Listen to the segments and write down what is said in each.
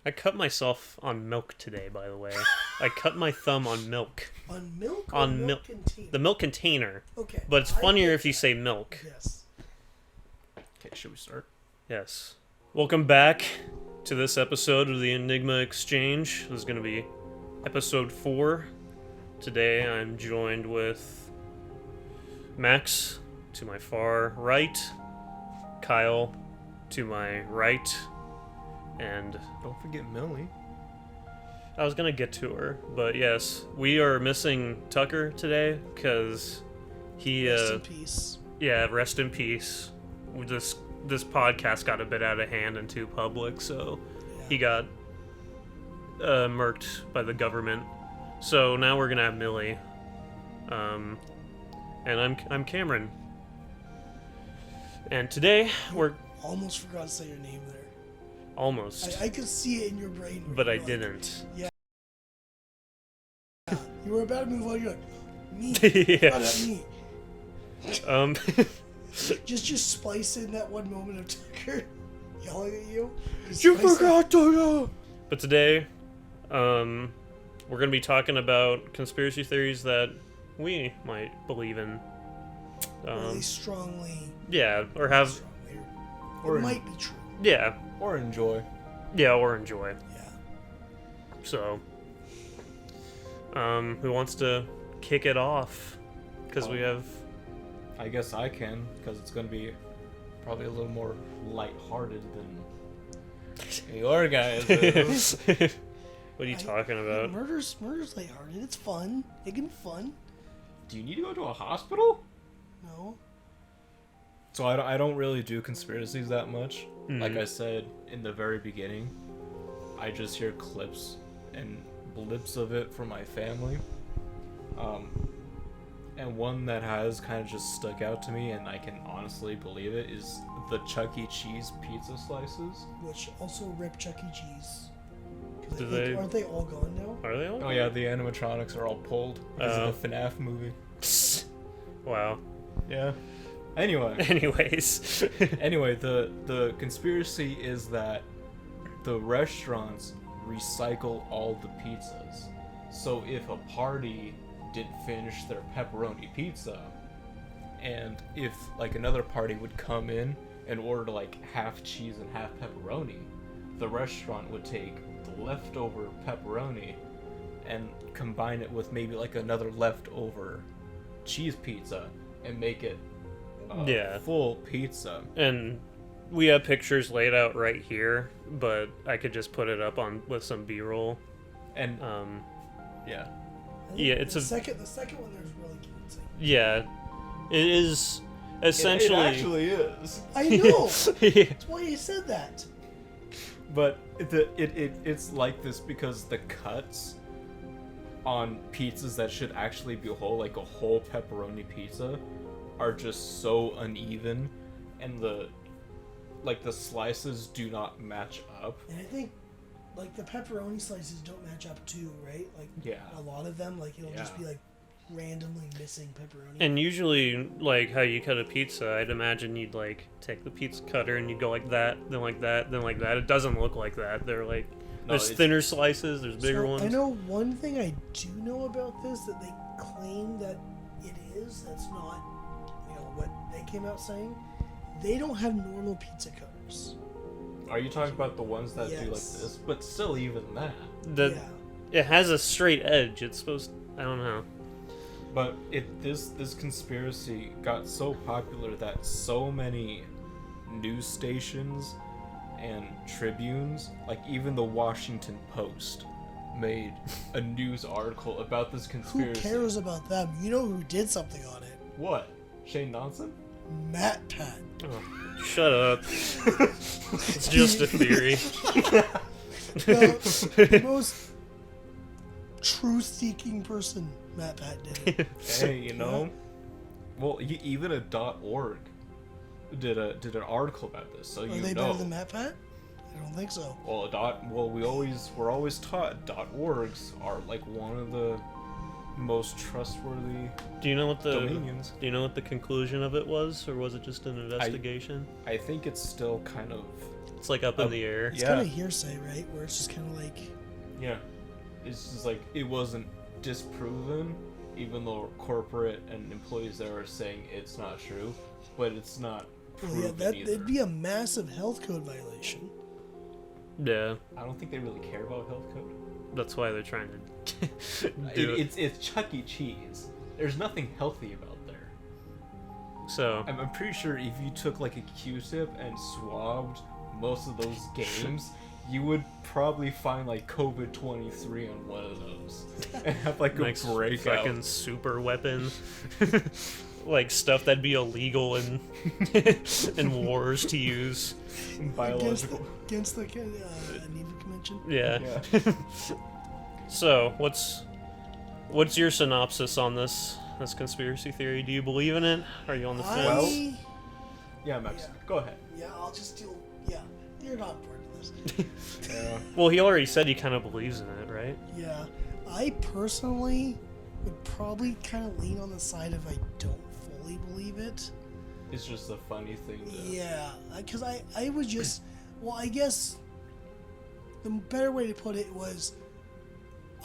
I cut myself on milk today, by the way. I cut my thumb on milk. On milk? On milk container? The milk container. Okay. But it's funnier if you say milk. Yes. Okay, should we start? Yes. Welcome back to this episode of the Enigma Exchange. This is going to be episode 4. Today I'm joined with Max to my far right, Kyle to my right, and Don't forget Millie. I was gonna get to her, but yes, we are missing Tucker today because he Rest in peace. yeah, rest in peace. This podcast got a bit out of hand and too public, so he got murked by the government. So now we're gonna have Millie, and I'm Cameron, and today we're Almost forgot to say your name there. almost, I could see it in your brain. but I You're like, didn't. Yeah. You were about to move on. You're like, me. Yeah. Not at me. Just splice in that one moment of Tucker yelling at you. You forgot to know. But today, we're gonna be talking about conspiracy theories that we might believe in. Really strongly. Yeah, or have. Strongly. Or It might be true. Yeah, Or enjoy. yeah, or enjoy. Yeah. So, who wants to kick it off? Because we have. I guess I can, because it's going to be probably a little more lighthearted than your guys is. What are you talking about? Murder's lighthearted. It's fun. It can be fun. Do you need to go to a hospital? No. So I don't really do conspiracies that much. Mhm. Like I said in the very beginning, I just hear clips and blips of it from my family. And one that has kind of just stuck out to me, and I can honestly believe it, is the Chuck E. Cheese pizza slices. Which also rip Chuck E. Cheese. 'Cause Do I think- they- Aren't they all gone now? Are they all? Oh yeah, the animatronics are all pulled because of the FNAF movie. Wow. Yeah. Anyway. Anyways. Anyway, the conspiracy is that the restaurants recycle all the pizzas. So if a party didn't finish their pepperoni pizza, and if like another party would come in and order like half cheese and half pepperoni, the restaurant would take the leftover pepperoni and combine it with maybe like another leftover cheese pizza and make it Yeah. full pizza. And we have pictures laid out right here, but I could just put it up on with some B-roll. And I yeah, think Yeah, it's the a- second one there's really cute. Yeah, it is essentially. it actually is. I know. Yeah. That's why you said that. But it's like this because the cuts on pizzas that should actually be whole, like a whole pepperoni pizza, are just so uneven, and the slices do not match up. And I think, like, the pepperoni slices don't match up too, right? Like, Yeah. a lot of them, like, it'll just Yeah. be, like, randomly missing pepperoni. And usually, like how you cut a pizza, I'd imagine you'd like take the pizza cutter and you go like that, then like that, then like that. It doesn't look like that. They're like there's it's- thinner slices, there's bigger So, ones. I know one thing I do know about this that they claim that it is. That's not, what they came out saying. They don't have normal pizza cutters. Are you talking about the ones that do like Yes. this? But still, even that. The Yeah. it has a straight edge. It's supposed. I don't know. But this conspiracy got so popular that so many news stations and tribunes, like even the Washington Post, made a news article about this Who conspiracy. cares about them? You know who did something on it? What? Shane Dawson? Matt Pat. Oh, shut up. It's just a theory. The most truth-seeking person, Matt Pat did it. Hey, you know. Well, even a .org did an article about this, so Are you they know. better than Matt Pat? I don't think so. Well, we're always taught .orgs are like one of the most trustworthy Do you know what the dominions. Do you know what the conclusion of it was, or was it just an investigation? I think it's still kind of It's like up in the air. It's Yeah. kind of hearsay, right? Where it's just kind of like, yeah. It's just like it wasn't disproven, even though corporate and employees there are saying it's not true, but it's not well, proven yeah, either. it'd be a massive health code violation. Yeah, I don't think they really care about health code. that's why they're trying to do it. It's Chuck E. Cheese. There's nothing healthy about there. So I'm pretty sure if you took like a Q-tip and swabbed most of those games, you would probably find like COVID-23 on one of those and have like a next breakout. fucking super weapon, like stuff that'd be illegal in in wars to use. Biological. Against the Enigma Convention. Yeah. Yeah. So what's your synopsis on this conspiracy theory? Do you believe in it? Are you on the fence? Yeah, Max. Yeah. Go ahead. Yeah, I'll just do. Yeah, you're not part of this. Yeah. Well, he already said he kind of believes in it, right? Yeah, I personally would probably kind of lean on the side of I don't fully believe it. It's just a funny thing. Yeah, because I was just, well, I guess the better way to put it was,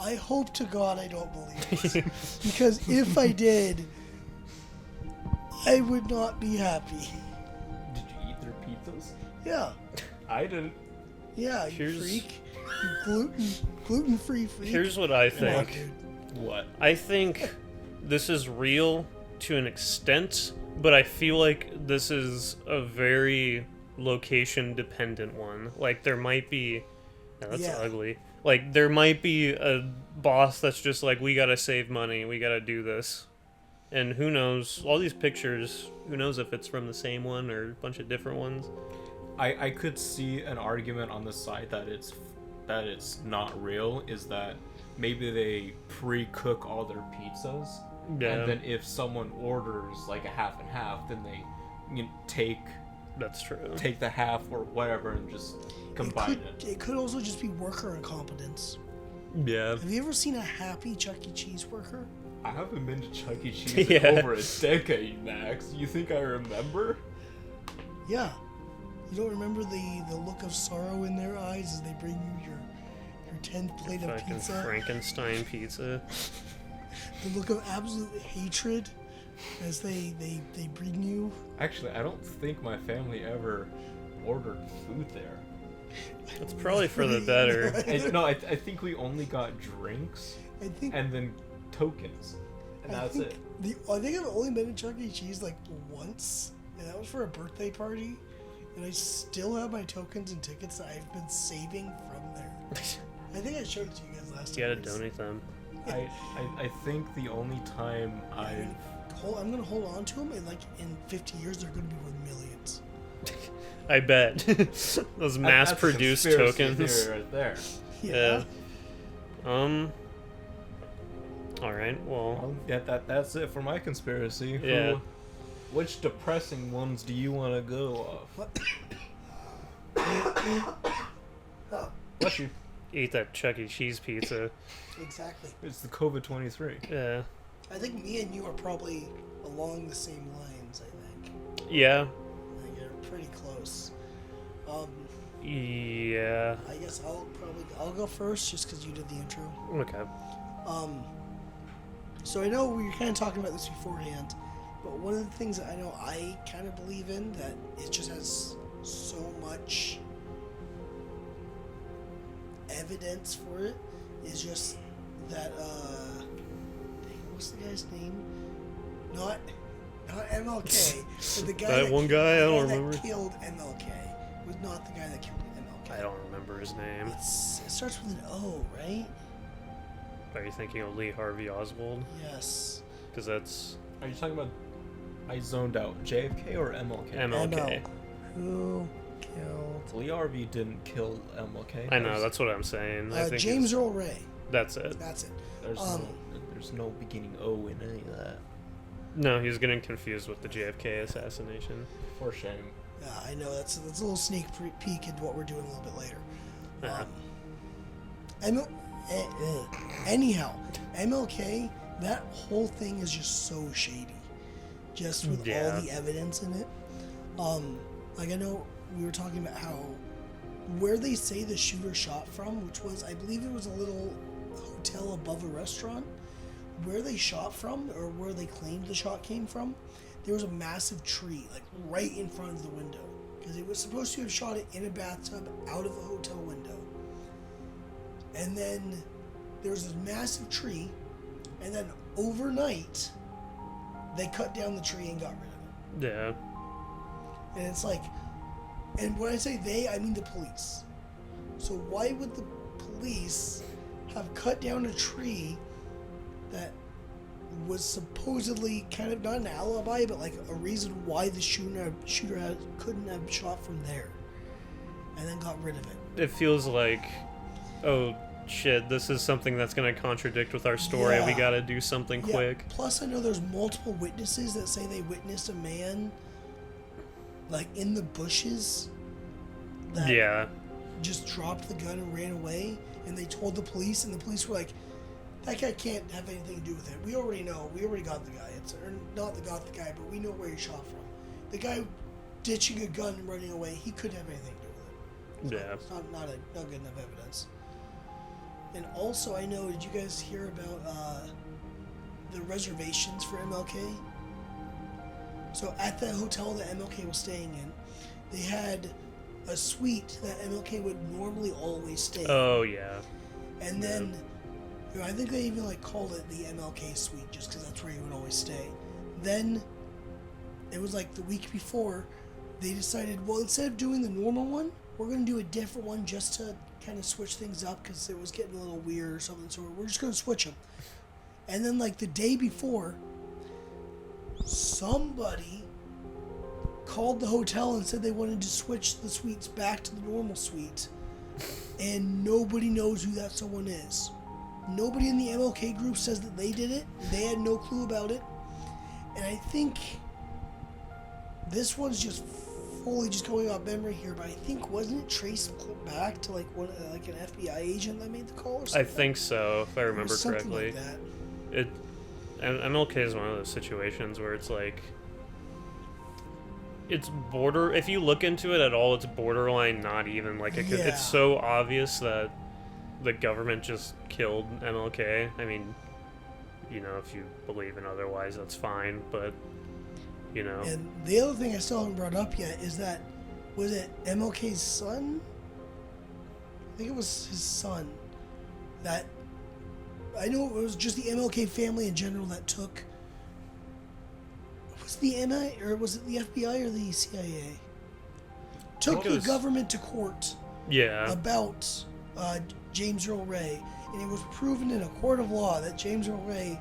I hope to God I don't believe it. Because if I did, I would not be happy. Did you eat their pizzas? Yeah, I didn't. yeah, you Here's- freak. You gluten-free freak. Here's what I Come on, think. dude. What? I think this is real to an extent, but I feel like this is a very location dependent one. Like there might be that's Yeah. ugly. Like there might be a boss that's just like, we gotta save money, we gotta do this. And who knows, all these pictures, who knows if it's from the same one or a bunch of different ones. I could see an argument on the side that it's not real, is that maybe they pre-cook all their pizzas, Yeah, and then if someone orders like a half and half, then they take that's true. the half or whatever and just combine it. It could also just be worker incompetence. Yeah. Have you ever seen a happy Chuck E. Cheese worker? I haven't been to Chuck E. Cheese Yeah. in over a decade, Max. You think I remember? Yeah. You don't remember the look of sorrow in their eyes as they bring you your 10th plate of Fucking pizza? Frankenstein pizza. The look of absolute hatred as they bring you. Actually, I don't think my family ever ordered food there. It's probably for the better. No, I think we only got drinks I think and then tokens, and I that's think it. I think I've only been to Chuck E. Cheese like once, and that was for a birthday party. And I still have my tokens and tickets that I've been saving from there. I think I showed it to you guys last You time. gotta donate them. I think the only time I'm gonna hold on to them, and like in 50 years, they're gonna be worth millions. I bet. Those mass-produced that's a conspiracy tokens. theory right there. Yeah. All right. Well, Well, yeah, that's it for my conspiracy. Yeah. Which depressing ones do you want to go off? Oh, Bless you. eat that Chuck E. Cheese pizza. exactly. It's the COVID-23. Yeah. I think me and you are probably along the same lines. I think. Yeah. I think you're pretty close. Yeah. I guess I'll go first just because you did the intro. Okay. So I know we were kind of talking about this beforehand, but one of the things that I know I kind of believe in, that it just has so much evidence for it, is just that what's the guy's name? Not MLK, but the guy That one guy, I don't that remember. killed MLK was not the guy that killed MLK. I don't remember his name. It starts with an O, right? Are you thinking of Lee Harvey Oswald? Yes. Because that's Are you talking about? I zoned out. JFK or MLK? MLK. Who killed? Lee Harvey didn't kill MLK. I know. That's what I'm saying. I think James it's- Earl Ray. That's it. That's it. There's no beginning O in any of that. No, he's getting confused with the JFK assassination. For shame. I know that's a little sneak peek into what we're doing a little bit later. Uh-huh. Anyhow, MLK that whole thing is just so shady. Just with all the evidence in it. Like I know we were talking about how where they say the shooter shot from, which was, I believe it was a little hotel above a restaurant, where they shot from, or where they claimed the shot came from, there was a massive tree, like right in front of the window. Because it was supposed to have shot it in a bathtub out of a hotel window. And then there was this massive tree, and then overnight, they cut down the tree and got rid of it. Yeah. And it's like, and when I say they, I mean the police. So why would the police have cut down a tree that was supposedly kind of not an alibi, but like a reason why the shooter couldn't have shot from there, and then got rid of it? It feels like, oh shit, this is something that's going to contradict with our story. Yeah. We got to do something quick. Plus, I know there's multiple witnesses that say they witnessed a man, like in the bushes, that just dropped the gun and ran away. And they told the police, and the police were like, "That guy can't have anything to do with it. We already know. We already got the guy. Got the guy, but we know where he shot from. The guy ditching a gun and running away, he couldn't have anything to do with it. So it's not good enough evidence." And also, I know, did you guys hear about the reservations for MLK? So at the hotel that MLK was staying in, they had a suite that MLK would normally always stay in. Oh, yeah. And then, I think they even called it the MLK suite just because that's where he would always stay. Then, it was like the week before, they decided, well, instead of doing the normal one, we're going to do a different one just to kind of switch things up because it was getting a little weird or something, so we're just going to switch them. And then, the day before, somebody called the hotel and said they wanted to switch the suites back to the normal suite, and nobody knows who that someone is. Nobody in the MLK group says that they did it. They had no clue about it. And I think this one's just fully just going off memory here, but I think, wasn't it traced back to an FBI agent that made the call or something? I think so, if I remember correctly. Something like that. MLK is one of those situations where it's like, if you look into it at all, it's borderline not even, it's so obvious that the government just killed MLK. I mean, if you believe in otherwise, that's fine, but, And the other thing I still haven't brought up yet is that, was it MLK's son? I think it was his son. That, I know it was just the MLK family in general that took, was it the NI, or was it the FBI or the CIA? Took the government to court about James Earl Ray, and it was proven in a court of law that James Earl Ray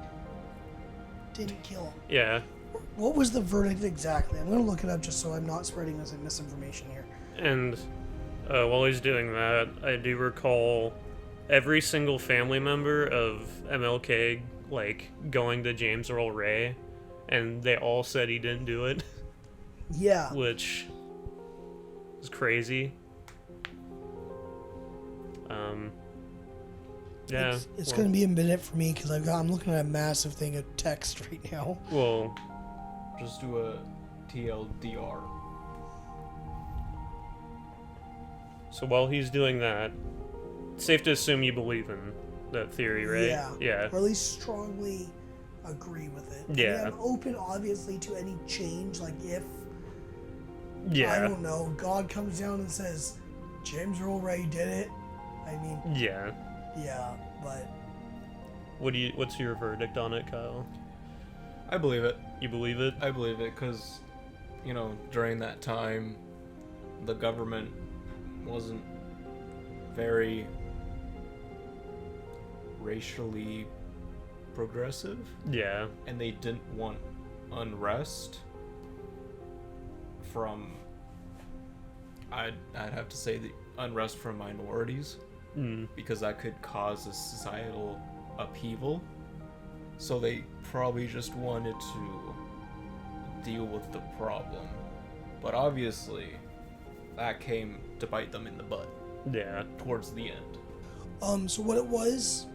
didn't kill him. Yeah. What was the verdict exactly? I'm going to look it up just so I'm not spreading this misinformation here. And while he's doing that, I do recall every single family member of MLK, going to James Earl Ray, and they all said he didn't do it. Yeah. Which is crazy. Yeah. It's going to be a minute for me because I'm looking at a massive thing of text right now. Well, just do a TLDR. So while he's doing that, it's safe to assume you believe in that theory, right? Yeah. Yeah. Or at least strongly agree with it. Yeah. I mean, I'm open, obviously, to any change. If, Yeah. I don't know, God comes down and says, James Earl Ray did it. I mean, Yeah. yeah, but What's your verdict on it, Kyle? I believe it. You believe it? I believe it because, during that time, the government wasn't very racially progressive. Yeah. And they didn't want unrest from, I'd have to say, the unrest from minorities, because that could cause a societal upheaval. So they probably just wanted to deal with the problem. But obviously, that came to bite them in the butt. Yeah. Towards the end. So what it was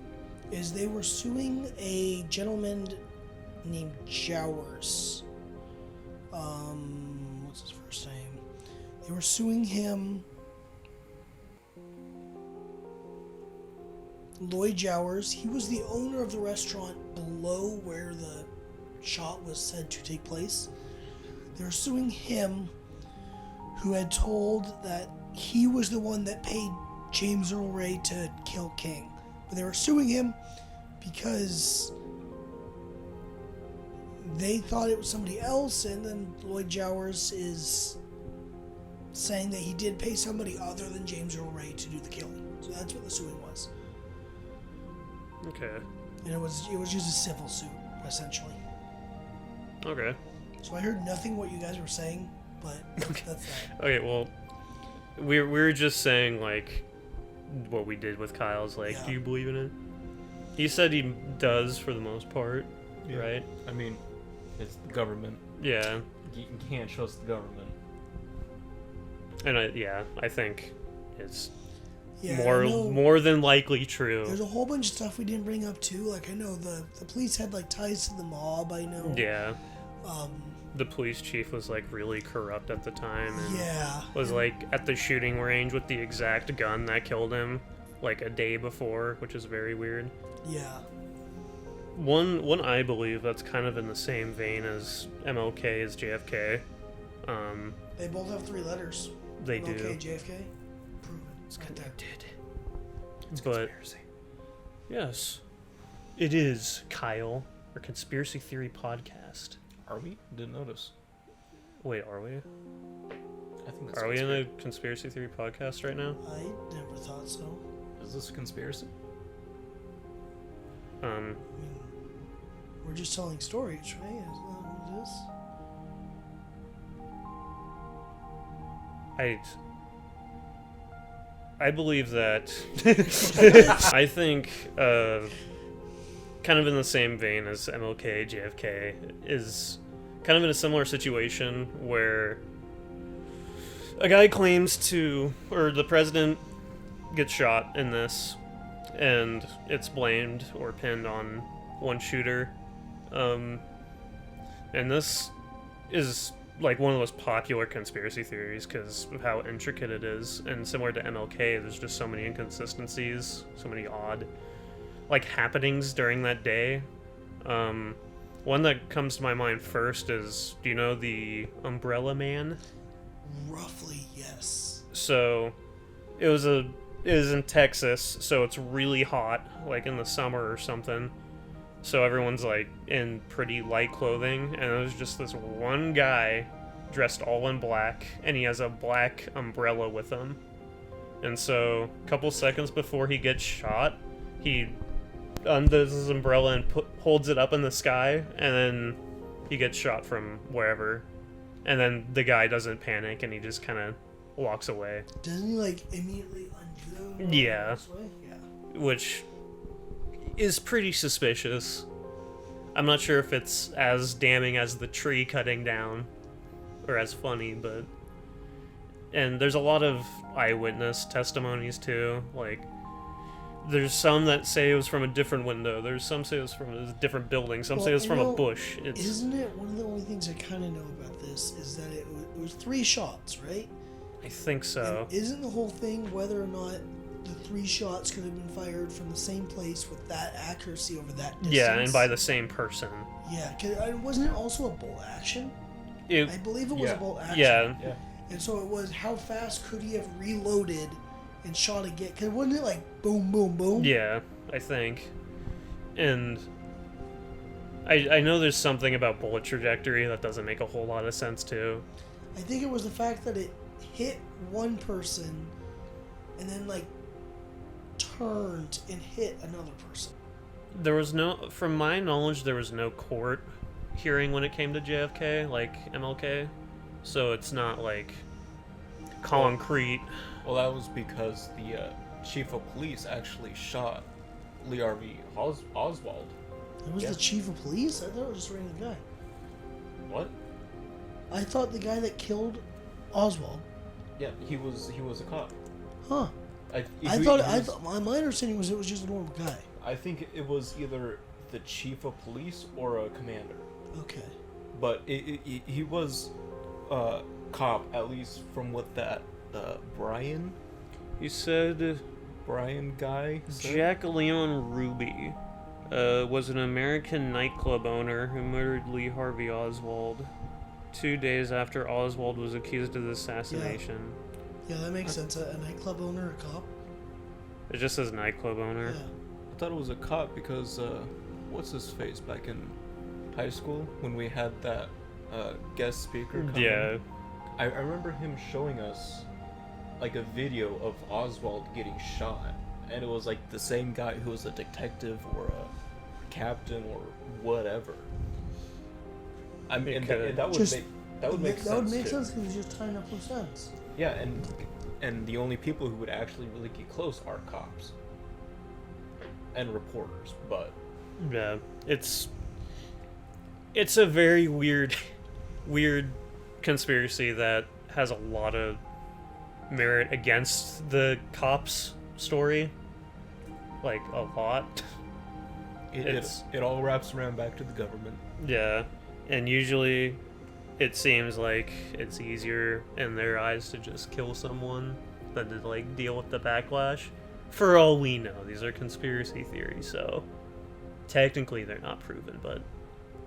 is they were suing a gentleman named Jowers. What's his first name? They were suing him. Lloyd Jowers. He was the owner of the restaurant below where the shot was said to take place. They were suing him, who had told that he was the one that paid James Earl Ray to kill King. But they were suing him because they thought it was somebody else, and then Lloyd Jowers is saying that he did pay somebody other than James Earl Ray to do the killing. So that's what the suing was. Okay. And it was just a civil suit, essentially. Okay. So I heard nothing what you guys were saying, but that's that. Okay, well, we were just saying, like, what we did with Kyle's, like, Yeah. do you believe in it? He said he does for the most part, Yeah. right? I mean, it's the government. Yeah. You can't trust the government. And I think it's Yeah, I know more than likely true. there's a whole bunch of stuff we didn't bring up too. Like I know the police had like ties to the mob. I know. Yeah. Um, The police chief was like really corrupt at the time and yeah. was like at the shooting range with the exact gun that killed him like a day before, which is very weird. Yeah. One I believe that's kind of in the same vein as MLK as JFK. They both have 3 letters. They Okay, do. JFK. Proven. It's Connected. But yes, it is Kyle, our conspiracy theory podcast. Are we? Didn't notice. Wait, are we? I think that's Are we in a conspiracy theory podcast right now? I never thought so. Is this a conspiracy? I mean, we're just telling stories, right? Isn't that what it is? I believe that. I think, kind of in the same vein as MLK, JFK, is kind of in a similar situation where a guy claims to, or the president gets shot in this, and it's blamed or pinned on one shooter. And this is like one of the most popular conspiracy theories because of how intricate it is, and similar to MLK, there's just so many inconsistencies, so many odd like happenings during that day. One that comes to my mind first is, do you know the Umbrella Man? Roughly, yes. So it was in Texas, so it's really hot, like in the summer or something. So everyone's like in pretty light clothing, and there's just this one guy dressed all in black, and he has a black umbrella with him. And so a couple seconds before he gets shot, he undoes his umbrella and holds it up in the sky, and then he gets shot from wherever. And then the guy doesn't panic, and he just kind of walks away. Doesn't he like immediately undo them? Yeah. This way? Yeah. Which is pretty suspicious. I'm not sure if it's as damning as the tree cutting down, or as funny, but... And there's a lot of eyewitness testimonies, too. Like, there's some that say it was from a different window. There's some say it was from a different building. Some say it was from a bush. Isn't it one of the only things I kind of know about this is that it was 3 shots, right? I think so. And isn't the whole thing whether or not the 3 shots could have been fired from the same place with that accuracy over that distance? Yeah, and by the same person. Yeah, 'cause wasn't it also a bolt action? It, I believe it was a bolt action. yeah. Yeah. And so it was, how fast could he have reloaded and shot again? Because wasn't it like boom, boom, boom? Yeah, I think. And I know there's something about bullet trajectory that doesn't make a whole lot of sense, too. I think it was the fact that it hit one person and then like turned and hit another person. There was no, from my knowledge, there was no court hearing when it came to JFK, like MLK. So it's not like concrete. Well, that was because the chief of police actually shot Lee Harvey Oswald. It was the chief of police? I thought it was just a random guy. What? I thought the guy that killed Oswald. Yeah, he was a cop. Huh. I I thought my understanding was it was just a normal guy. I think it was either the chief of police or a commander. Okay. But he was a cop, at least from what that Brian He said guy said. Jack Leon Ruby was an American nightclub owner who murdered Lee Harvey Oswald 2 days after Oswald was accused of the assassination. Yeah, that makes sense. A nightclub owner, a cop. It just says nightclub owner. Yeah. I thought it was a cop because what's his face back in high school when we had that guest speaker come Yeah. in? I remember him showing us like a video of Oswald getting shot, and it was like the same guy who was a detective or a captain or whatever. I mean, and that would Just- make that would make sense. That would make too. sense because he's just tying up loose ends. Yeah, and the only people who would actually really get close are cops and reporters. But Yeah. It's a very weird conspiracy that has a lot of merit against the cops story. Like, a lot. it all wraps around back to the government. Yeah. And usually it seems like it's easier in their eyes to just kill someone than to, like, deal with the backlash. For all we know, these are conspiracy theories, so technically they're not proven, but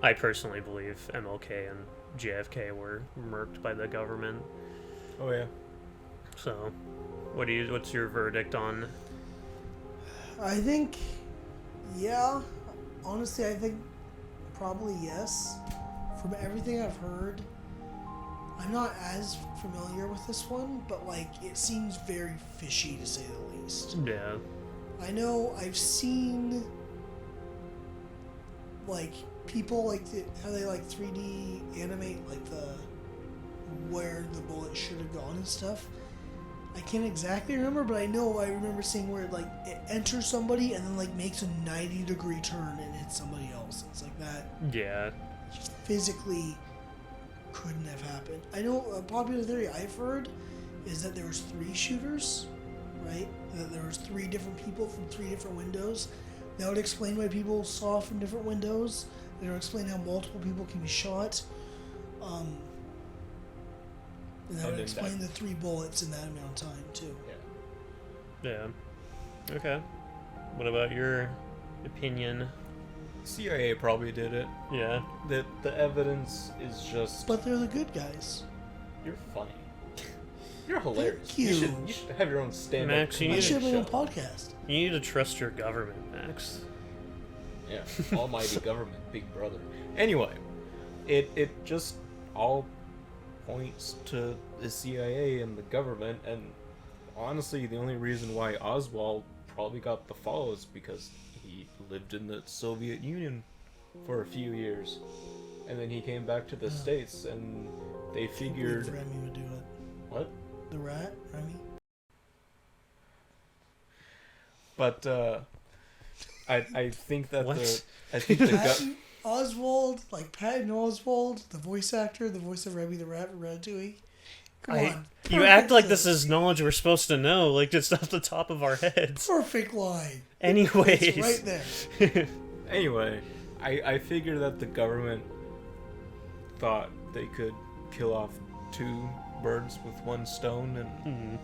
I personally believe MLK and JFK were murked by the government. Oh yeah. So, what's your verdict on? I think, yeah. Honestly, I think probably yes. From everything I've heard, I'm not as familiar with this one, but like it seems very fishy to say the least. Yeah. I know I've seen like people like how they like 3D animate like where the bullet should have gone and stuff. I can't exactly remember, but I remember seeing where it enters somebody and then like makes a 90-degree turn and hits somebody else. It's like that Yeah. physically couldn't have happened. I know a popular theory I've heard is that there was 3 shooters, right? That there was 3 different people from 3 different windows. That would explain why people saw from different windows. That would explain how multiple people can be shot. And that would explain the 3 bullets in that amount of time too. Yeah. Okay. What about your opinion? CIA probably did it. Yeah. The evidence is just. But they're the good guys. You're funny. You're hilarious. Thank you. You should have your own stand-up. Max, you I need should have my own show. podcast. You need to trust your government, Max. Yeah, almighty government, big brother. Anyway, it just all points to the CIA and the government, and honestly, the only reason why Oswald probably got the fall is because he lived in the Soviet Union for a few years, and then he came back to the States, and they figured. Remy would do it. What? The rat, Remy. But I think that What? I think the Patton Oswald, like Patton Oswald, the voice actor, the voice of Remy the Rat in Ratatouille. Come on. You act like this is knowledge we're supposed to know, like just off the top of our heads. Perfect line. Anyways. It's right there. Anyway, I figure that the government thought they could kill off 2 birds with 1 stone and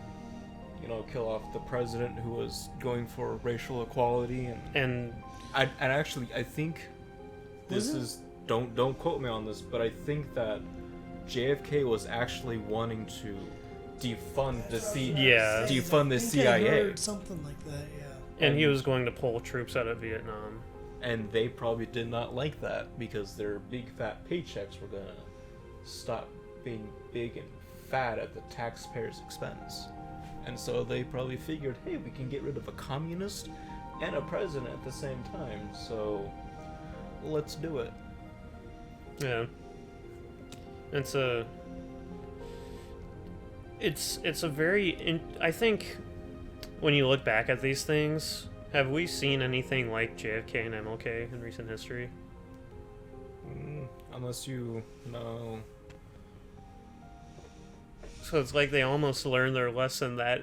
kill off the president who was going for racial equality and actually I think this is don't quote me on this, but I think that JFK was actually wanting to defund the Yeah. I CIA. heard something like that, yeah. And he was going to pull troops out of Vietnam. And they probably did not like that because their big fat paychecks were gonna stop being big and fat at the taxpayer's expense. And so they probably figured, hey, we can get rid of a communist and a president at the same time, so let's do it. Yeah. It's a very I think when you look back at these things, have we seen anything like JFK and MLK in recent history? Unless you know. So it's like they almost learned their lesson that